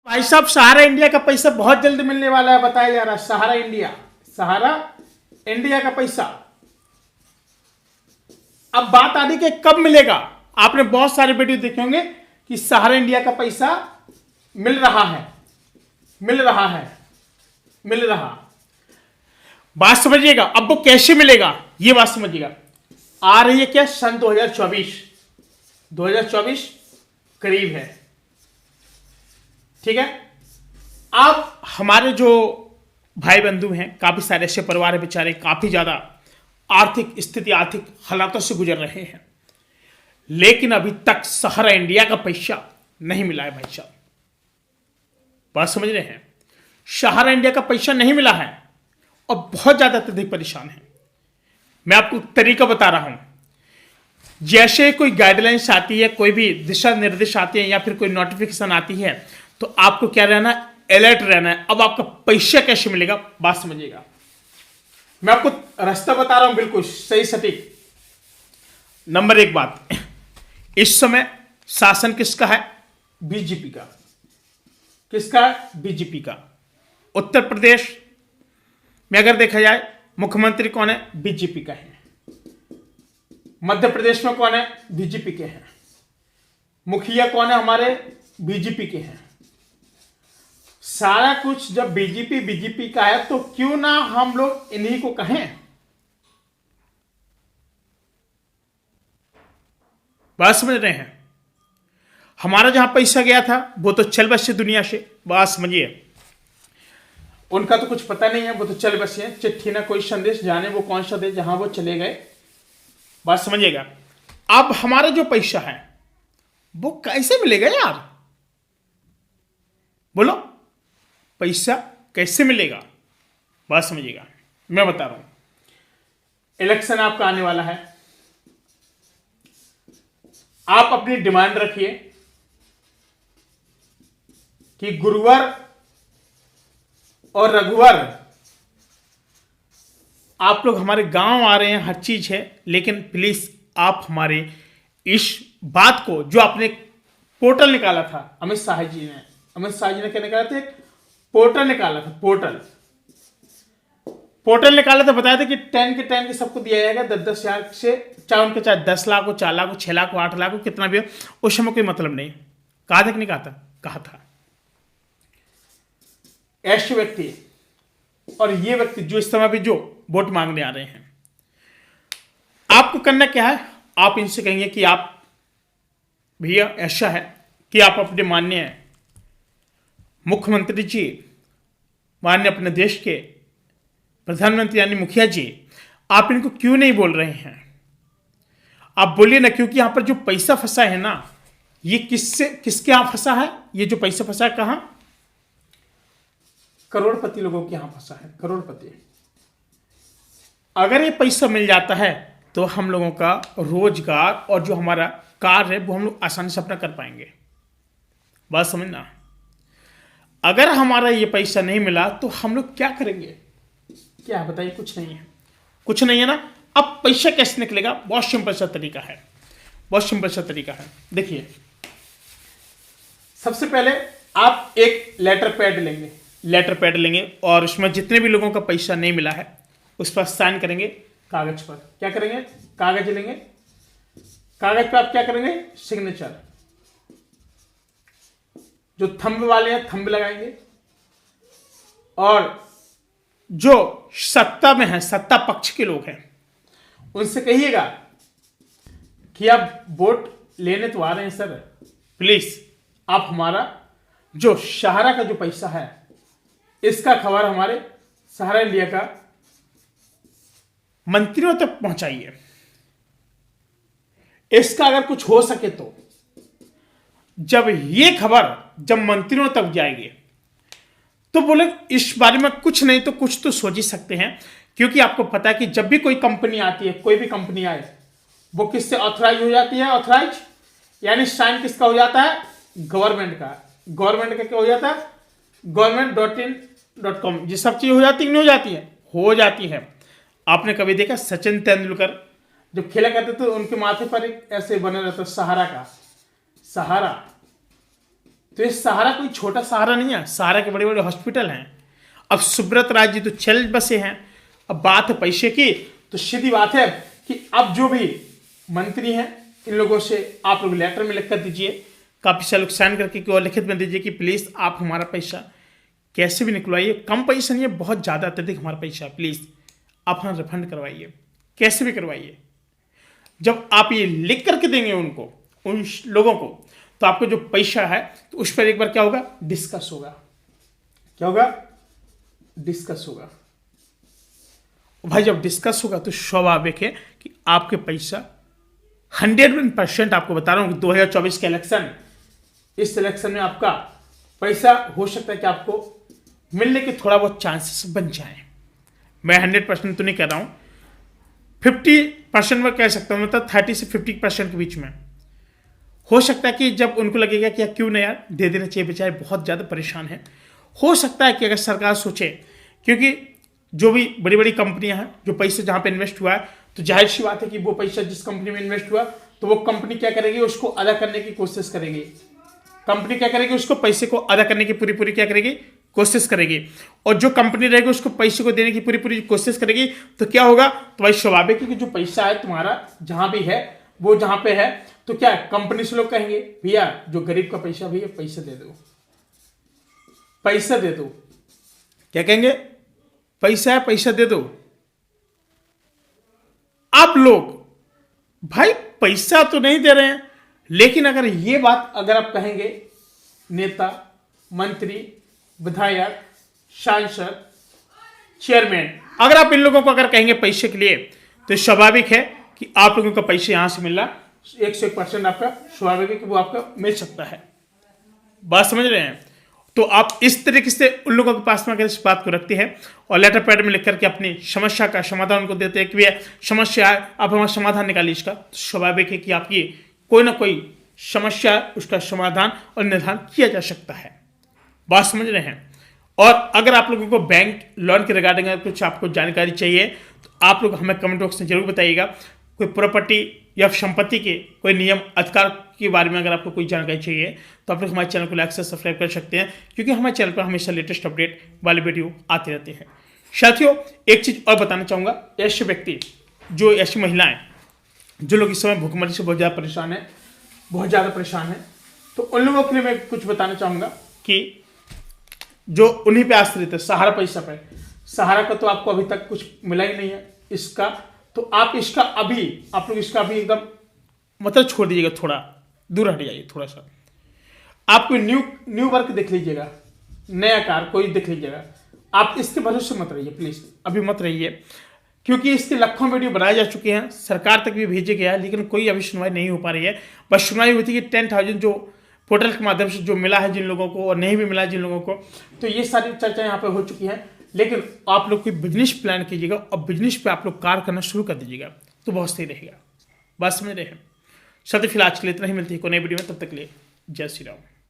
भाई साहब, सहारा इंडिया का पैसा बहुत जल्द मिलने वाला है, बताया जा रहा है। सहारा इंडिया का पैसा। अब बात आ रही कि कब मिलेगा। आपने बहुत सारे वीडियो देखे होंगे कि सहारा इंडिया का पैसा मिल रहा है, मिल रहा है, मिल रहा। बात समझिएगा। अब वो कैसे मिलेगा ये बात समझिएगा। आ रही है क्या सन 2024 करीब है, ठीक है। अब हमारे जो भाई बंधु हैं, काफी सारे ऐसे परिवार है बेचारे काफी ज्यादा आर्थिक हालातों से गुजर रहे हैं, लेकिन अभी तक सहारा इंडिया का पैसा नहीं मिला है भाई साहब। बात समझ रहे हैं। सहारा इंडिया का पैसा नहीं मिला है और बहुत ज्यादा अत्यधिक परेशान है। मैं आपको तरीका बता रहा हूं। जैसे कोई गाइडलाइंस आती है, कोई भी दिशा निर्देश आते हैं या फिर कोई नोटिफिकेशन आती है, तो आपको क्या रहना, अलर्ट रहना है। अब आपका पैसा कैसे मिलेगा बात समझिएगा। मैं आपको रास्ता बता रहा हूं बिल्कुल सही सटीक। नंबर एक बात, इस समय शासन किसका है? बीजेपी का। किसका है? बीजेपी का। उत्तर प्रदेश में अगर देखा जाए मुख्यमंत्री कौन है? बीजेपी का है। मध्य प्रदेश में कौन है? बीजेपी के हैं। मुखिया कौन है? हमारे बीजेपी के हैं। सारा कुछ जब बीजेपी का है तो क्यों ना हम लोग इन्हीं को कहें। बात समझ रहे हैं। हमारा जहां पैसा गया था वो तो चल बसे दुनिया से। बात समझिए। उनका तो कुछ पता नहीं है, वो तो चल बसे हैं। चिट्ठी ना कोई संदेश, जाने वो कौन सा देश, जहां वो चले गए। बात समझिएगा। अब हमारा जो पैसा है वो कैसे मिलेगा यार? बोलो, पैसा कैसे मिलेगा? बात समझिएगा। मैं बता रहा हूं। इलेक्शन आपका आने वाला है। आप अपनी डिमांड रखिए कि गुरुवार और रघुवार आप लोग हमारे गांव आ रहे हैं, हर चीज है, लेकिन प्लीज आप हमारे इस बात को, जो आपने पोर्टल निकाला था, अमित शाह जी ने क्या निकाला था? एक पोर्टल निकाला था। पोर्टल निकाला था, बताया था कि 10 के सबको दिया जाएगा 10 हजार से, चाहे उनके चाहे 10 लाख हो, 4 लाख हो, 6 लाख हो, 8 लाख हो, कितना भी हो, उस समय कोई मतलब नहीं। कहा था कि नहीं कहा था? कहा था। ऐसे व्यक्ति और ये व्यक्ति जो इस समय भी जो वोट मांगने आ रहे हैं, आपको करना क्या है? आप इनसे कहेंगे कि आप भैया ऐसा है कि आप अपने माननीय मुख्यमंत्री जी, माननीय अपने देश के प्रधानमंत्री यानी मुखिया जी, आप इनको क्यों नहीं बोल रहे हैं? आप बोलिए ना, क्योंकि यहां पर जो पैसा फंसा है ना, ये किसके यहां फंसा है? ये जो पैसा फंसा है कहां? करोड़पति लोगों के यहां फंसा है। करोड़पति। अगर ये पैसा मिल जाता है तो हम लोगों का रोजगार और जो हमारा कार्य है वो हम लोग आसानी से अपना कर पाएंगे। बात समझना। अगर हमारा ये पैसा नहीं मिला तो हम लोग क्या करेंगे? क्या बताइए? कुछ नहीं है। कुछ नहीं है ना। अब पैसा कैसे निकलेगा? बहुत सिंपल सा तरीका है। बहुत सिंपल सा तरीका है। देखिए, सबसे पहले आप एक लेटर पैड लेंगे और उसमें जितने भी लोगों का पैसा नहीं मिला है उस पर साइन करेंगे कागज पर। क्या करेंगे? कागज लेंगे। कागज पर आप क्या करेंगे? सिग्नेचर। जो थंब वाले हैं थंब लगाएंगे, और जो सत्ता में है, सत्ता पक्ष के लोग हैं, उनसे कहिएगा कि आप वोट लेने तो आ रहे हैं सर, प्लीज आप हमारा जो सहारा का जो पैसा है इसका खबर हमारे सहारा इंडिया का मंत्रियों तक पहुंचाइए। इसका अगर कुछ हो सके तो जब ये खबर जब मंत्रियों तक जाएगी तो बोले इस बारे में कुछ नहीं तो कुछ तो सोच ही सकते हैं। क्योंकि आपको पता है कि जब भी कोई कंपनी आती है, कोई भी कंपनी आए, वो किससे ऑथराइज हो जाती है? ऑथराइज यानी साइन किसका हो जाता है? गवर्नमेंट का। गवर्नमेंट का क्या हो जाता है? government.in.com। ये सब चीज हो जाती है, नहीं हो जाती है? हो जाती है। आपने कभी देखा सचिन तेंदुलकर जब खेला करते थे उनके माथे पर एक ऐसे बना रहता सहारा का, सहारा। तो ये सहारा कोई छोटा सहारा नहीं है, सहारा के बड़े बड़े हॉस्पिटल हैं। अब सुब्रत राय जी तो चल बसे हैं। अब बात है पैसे की, तो सीधी बात है कि अब जो भी मंत्री हैं इन लोगों से आप लोग लेटर में लिख कर दीजिए, काफी सारे लोग साइन करके और लिखित में दीजिए कि प्लीज आप हमारा पैसा कैसे भी निकलवाइए, कम पैसा नहीं है, बहुत ज्यादा अत्यधिक हमारा पैसा प्लीज आप हमें रिफंड करवाइए, कैसे भी करवाइए। जब आप ये लिख करके देंगे उनको, उन लोगों को, तो आपको जो पैसा है तो उस पर एक बार क्या होगा, डिस्कस होगा। क्या होगा, डिस्कस होगा। भाई जब डिस्कस होगा तो स्वाभाविक है कि आपके पैसा 100% आपको बता रहा हूं कि 2024 का इलेक्शन, इस इलेक्शन में आपका पैसा हो सकता है कि आपको मिलने के थोड़ा बहुत चांसेस बन जाए। मैं 100% तो नहीं कह रहा हूं, 50% में कह सकता हूं, मतलब 30 से 50% के बीच में हो सकता है कि जब उनको लगेगा कि यार क्यों नहीं यार दे देना चाहिए, बेचारे बहुत ज़्यादा परेशान हैं। हो सकता है कि अगर सरकार सोचे, क्योंकि जो भी बड़ी बड़ी कंपनियां हैं, जो पैसा जहां पे इन्वेस्ट हुआ है, तो जाहिर सी बात है कि वो पैसा जिस कंपनी में इन्वेस्ट हुआ तो वो कंपनी क्या करेगी, उसको अदा करने की कोशिश करेगी। कंपनी क्या करेगी, उसको पैसे को अदा करने की पूरी क्या करेगी, कोशिश करेगी। और जो कंपनी रहेगी उसको पैसे को देने की पूरी कोशिश करेगी। तो क्या होगा, तो भाई स्वाभाविक है कि जो पैसा है तुम्हारा जहां भी है, वो जहां पे है, तो क्या कंपनी से लोग कहेंगे भैया जो गरीब का पैसा, भैया पैसा दे दो, पैसा दे दो। क्या कहेंगे, पैसा है पैसा दे दो। आप लोग भाई पैसा तो नहीं दे रहे हैं, लेकिन अगर ये बात अगर आप कहेंगे, नेता, मंत्री, विधायक, सांसद, चेयरमैन, अगर आप इन लोगों को अगर कहेंगे पैसे के लिए, तो स्वाभाविक है कि आप लोगों का पैसे यहां से मिलना 101% आपका स्वाभाविक है कि वो आपका मिल सकता है। बात समझ रहे हैं। तो आप इस तरीके से उन लोगों के पास में अगर इस बात को रखते हैं और लेटर पैड में लिख करके अपनी समस्या का समाधान उनको देते हैं कि भैया समस्या है, आप हमारा समाधान निकालिए इसका, तो स्वाभाविक है कि आपकी कोई ना कोई समस्या, उसका समाधान और निदान किया जा सकता है। बात समझ रहे हैं। और अगर आप लोगों को बैंक लोन के रिगार्डिंग अगर कुछ आपको जानकारी चाहिए तो आप लोग हमें कमेंट बॉक्स में जरूर बताइएगा। कोई प्रॉपर्टी या संपत्ति के कोई नियम अधिकार के बारे में अगर आपको कोई जानकारी चाहिए तो आप लोग हमारे चैनल को लाइक से सब्सक्राइब कर सकते हैं, क्योंकि हमारे चैनल पर हमेशा लेटेस्ट अपडेट वाले वीडियो आते रहते हैं। साथियों एक चीज और बताना चाहूंगा, ऐसे व्यक्ति जो ऐसी महिलाएं जो लोग इस समय भूखमरी से बहुत ज़्यादा परेशान है, तो उन लोगों के लिए मैं कुछ बताना चाहूंगा कि जो उन्हीं पे आश्रित है, सहारा पैसा पे, सहारा का तो आपको अभी तक कुछ मिला ही नहीं है इसका, तो आप लोग इसका अभी एकदम मतलब छोड़ दीजिएगा, थोड़ा दूर हट जाइए। थोड़ा सा आप कोई न्यू वर्क देख लीजिएगा, नया कार कोई देख लीजिएगा, आप इसके भरोसे मत रहिए, प्लीज अभी मत रहिए, क्योंकि इसके लाखों वीडियो बनाए जा चुके हैं, सरकार तक भी भेजे गया है, लेकिन कोई अभी सुनवाई नहीं हो पा रही है। बस सुनवाई हुई थी कि 10,000 जो पोर्टल के माध्यम से जो मिला है जिन लोगों को और नहीं भी मिला जिन लोगों को, तो ये सारी चर्चा यहाँ पे हो चुकी है। लेकिन आप लोग कोई बिजनेस प्लान कीजिएगा और बिजनेस पे आप लोग कार्य करना शुरू कर दीजिएगा, तो बहुत सही रहेगा। बात समझ रहे हैं। सत्य फिलहाल आज के लिए इतना ही, मिलती है कोई नई वीडियो में, तब तक के लिए जय श्री राम।